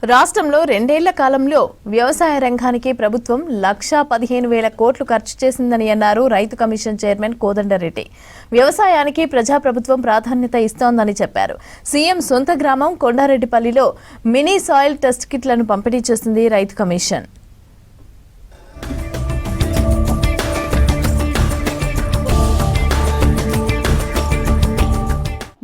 రాష్ట్రంలో 2 ఏళ్ల కాలంలో వ్యవసాయ రంగానికి ప్రభుత్వం 1,15,000 కోట్లు ఖర్చు చేసిందని అన్నారు రైతు కమిషన్ చైర్మన్ కోదండరెడ్డి. వ్యవసాయానికి ప్రజాప్రభుత్వం ప్రాధాన్యత ఇస్తోందని చెప్పారు. సీఎం సొంత గ్రామం కొండారెడ్డిపల్లిలో మినీ సాయిల్ టెస్ట్ కిట్లను పంపిణీ చేసింది రైతు కమిషన్.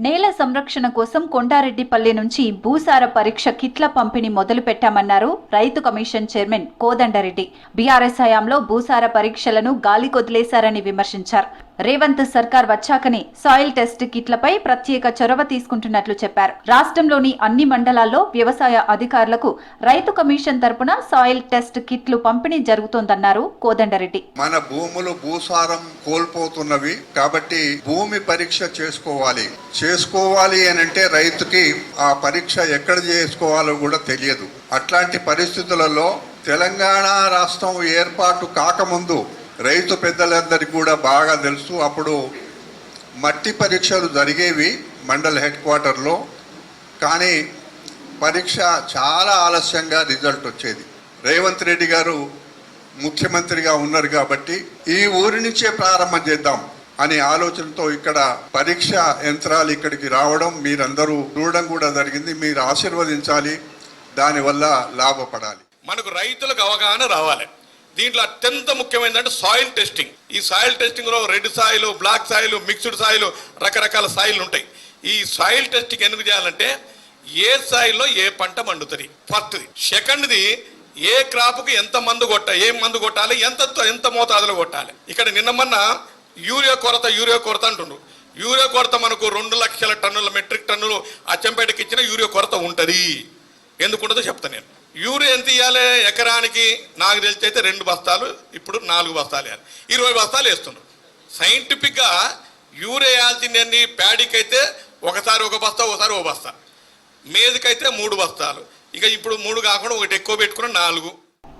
నేల సంరక్షణ కోసం కొండారెడ్డిపల్లి నుంచి భూసార పరీక్ష కిట్ల పంపిణీ మొదలు పెట్టామన్నారు రైతు కమిషన్ చైర్మన్ కోదండరెడ్డి. బీఆర్ఎస్ హయాంలో భూసార పరీక్షలను గాలి కొదిలేశారని విమర్శించారు. రేవంత్ సర్కార్ వచ్చాకనే సాయిల్ టెస్ట్ కిట్లపై ప్రత్యేక చొరవ తీసుకుంటున్నట్లు చెప్పారు. రాష్ట్రంలోని అన్ని మండలాల్లో వ్యవసాయ అధికారులకు రైతు కమిషన్ తరపున సాయిల్ టెస్ట్ కిట్లు పంపిణీ జరుగుతోందన్నారు కోదండరెడ్డి. మన భూములు భూసారం కోల్పోతున్నవి కాబట్టి భూమి పరీక్ష చేసుకోవాలి అని అంటే రైతుకి ఆ పరీక్ష ఎక్కడ చేసుకోవాలో కూడా తెలియదు. అట్లాంటి పరిస్థితులలో తెలంగాణ రాష్ట్రం ఏర్పాటు కాకముందు రైతు పెద్దలందరికీ కూడా బాగా తెలుసు. అప్పుడు మట్టి పరీక్షలు జరిగేవి మండల్ హెడ్ క్వార్టర్లో, కానీ పరీక్ష చాలా ఆలస్యంగా రిజల్ట్ వచ్చేది. రేవంత్ రెడ్డి గారు ముఖ్యమంత్రిగా ఉన్నారు కాబట్టి ఈ ఊరి నుంచే ప్రారంభం చేద్దాం అనే ఆలోచనతో ఇక్కడ పరీక్ష యంత్రాలు ఇక్కడికి రావడం మీరందరూ చూడడం కూడా జరిగింది. మీరు ఆశీర్వదించాలి, దానివల్ల లాభపడాలి. మనకు రైతులకు అవగాహన రావాలి. దీంట్లో అత్యంత ముఖ్యమైనదంటే సాయిల్ టెస్టింగ్. ఈ సాయిల్ టెస్టింగ్లో red soil, black soil, mixed soil, రకరకాల సాయిల్ ఉంటాయి. ఈ సాయిల్ టెస్టింగ్ ఎందుకు చేయాలంటే ఏ సాయిల్లో ఏ పంట పండుతుంది ఫస్ట్ది. సెకండ్ది ఏ క్రాప్కి ఎంత మందు కొట్టాలి, ఎంత మోతాదులో కొట్టాలి. ఇక్కడ నిన్న మొన్న యూరియా కొరత అంటుండ్రు. యూరియా కొరత మనకు 2 లక్షల టన్నుల మెట్రిక్ టన్నులు అచ్చంపేటకి ఇచ్చిన యూరియా కొరత ఉంటుంది. ఎందుకుంటుందో చెప్తాను నేను. యూరియా ఎంత ఇవ్వాలి ఎకరానికి? నాకు తెలిసి అయితే 2 బస్తాలు, ఇప్పుడు 4 బస్తాలు వేయాలి. 20 బస్తాలు వేస్తున్నారు. సైంటిఫిక్గా యూరియా వేయాల్సింది ప్యాడీకి అయితే ఒకసారి 1 బస్తా, ఒకసారి 1 బస్తా, మేజకైతే 3 బస్తాలు. ఇక ఇప్పుడు 3 కాకుండా 1 ఎక్కువ పెట్టుకున్న 4.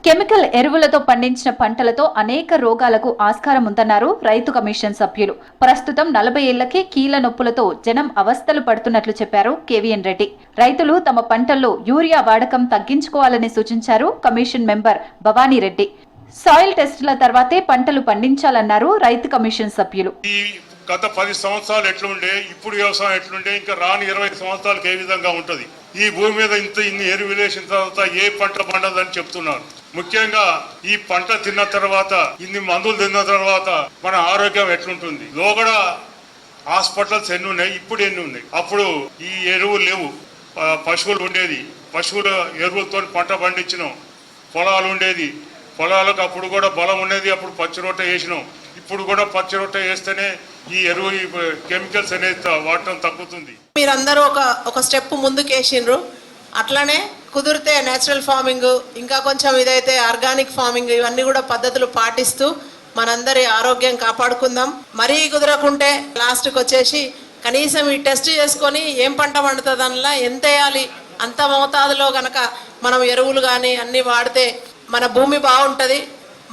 కెమికల్ ఎరువులతో పండించిన పంటలతో అనేక రోగాలకు ఆస్కారం ఉందన్నారు రైతు కమిషన్ సభ్యులు. ప్రస్తుతం 40 ఏళ్లకే కీళ్ల నొప్పులతో జనం అవస్థలు పడుతున్నట్లు చెప్పారు కేవీఎన్ రెడ్డి. రైతులు తమ పంటల్లో యూరియా వాడకం తగ్గించుకోవాలని సూచించారు commission member Bhavani Reddy. Soil టెస్టుల తర్వాతే పంటలు పండించాలన్నారు రైతు కమిషన్ సభ్యులు. గత 10 సంవత్సరాలు ఎట్లుండే, ఇప్పుడు వ్యవసాయం ఎట్లుండే, ఇంకా రాని 20 సంవత్సరాలకు ఏ విధంగా ఉంటుంది, ఈ భూమి మీద ఇన్ని ఎరువులు వేసిన తర్వాత ఏ పంట పండదని చెప్తున్నారు. ముఖ్యంగా ఈ పంట తిన్న తర్వాత, ఇన్ని మందులు తిన్న తర్వాత మన ఆరోగ్యం ఎట్లుంటుంది. లోగడ హాస్పిటల్స్ ఎన్ని ఉన్నాయి, ఇప్పుడు ఎన్ని ఉన్నాయి. అప్పుడు ఈ ఎరువులు లేవు, పశువులు ఉండేది, పశువుల ఎరువులతో పంట పండించినాం. పొలాలు ఉండేది, పొలాలకు అప్పుడు కూడా బలం ఉండేది, అప్పుడు పచ్చి రొట్టె వేసినాం. ఇప్పుడు కూడా పచ్చి రొట్టె వేస్తేనే ఈ ఎరువు కెమికల్స్ అనేది వాడటం తగ్గుతుంది. మీరందరూ ఒక స్టెప్ ముందుకు వేసిండ్రు. అట్లానే కుదిరితే నేచురల్ ఫార్మింగ్, ఇంకా కొంచెం ఇదైతే ఆర్గానిక్ ఫార్మింగ్, ఇవన్నీ కూడా పద్ధతులు పాటిస్తూ మనందరి ఆరోగ్యం కాపాడుకుందాం. మరీ కుదరకుంటే లాస్ట్కి వచ్చేసి కనీసం ఈ టెస్ట్ చేసుకొని ఏం పంట పండుతుంది అందులో ఎంత వేయాలి అంత మోతాదులో కనుక మనం ఎరువులు కానీ అన్నీ వాడితే మన భూమి బాగుంటుంది,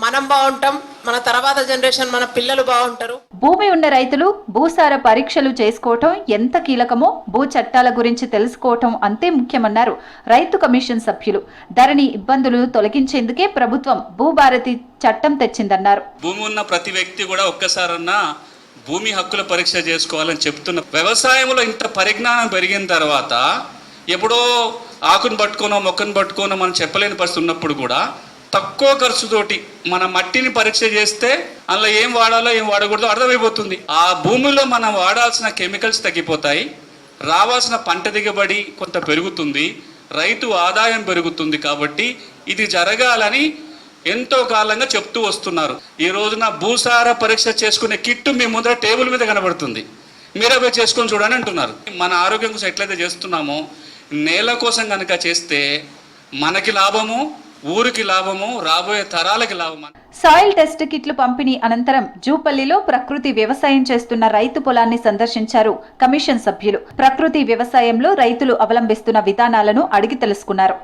మనం బాగుంటాం, మన తర్వాత జనరేషన్ మన పిల్లలు బాగుంటారు. భూమి ఉన్న రైతులు భూసార పరీక్షలు చేసుకోవటం ఎంత కీలకమో భూ చట్టాల గురించి తెలుసుకోవటం అంతే ముఖ్యమన్నారు రైతు కమిషన్ సభ్యులు. ధరణి ఇబ్బందులను తొలగించేందుకే ప్రభుత్వం భూభారతి చట్టం తెచ్చిందన్నారు. భూమి ఉన్న ప్రతి వ్యక్తి కూడా ఒక్కసారన్నా భూమి హక్కుల పరీక్ష చేసుకోవాలని చెప్తున్న వ్యవసాయంలో ఇంత పరిజ్ఞానం పెరిగిన తర్వాత ఎప్పుడో ఆకును పట్టుకోనో మొక్కను పట్టుకోనో మనం చెప్పలేని పరిస్థితి ఉన్నప్పుడు కూడా తక్కువ ఖర్చుతోటి మన మట్టిని పరీక్ష చేస్తే అందులో ఏం వాడాలో ఏం వాడకూడదో అర్థమైపోతుంది. ఆ భూమిలో మనం వాడాల్సిన కెమికల్స్ తగ్గిపోతాయి, రావాల్సిన పంట దిగుబడి కొంత పెరుగుతుంది, రైతు ఆదాయం పెరుగుతుంది. కాబట్టి ఇది జరగాలని ఎంతో కాలంగా చెప్తూ వస్తున్నారు. ఈ రోజున భూసార పరీక్ష చేసుకునే కిట్టు మీ ముందర టేబుల్ మీద కనబడుతుంది, మీరే పోయి చేసుకొని చూడని అంటున్నారు. మన ఆరోగ్యం కోసం ఎట్లయితే చేస్తున్నామో నేల కోసం కనుక చేస్తే మనకి లాభము, ఊరికి లాభము, రాబోయే తరాలకి లాభము. సాయిల్ టెస్ట్ కిట్లు పంపిణీ అనంతరం జూపల్లిలో ప్రకృతి వ్యవసాయం చేస్తున్న రైతు పొలాన్ని సందర్శించారు కమిషన్ సభ్యులు. ప్రకృతి వ్యవసాయంలో రైతులు అవలంబిస్తున్న విధానాలను అడిగి తెలుసుకున్నారు.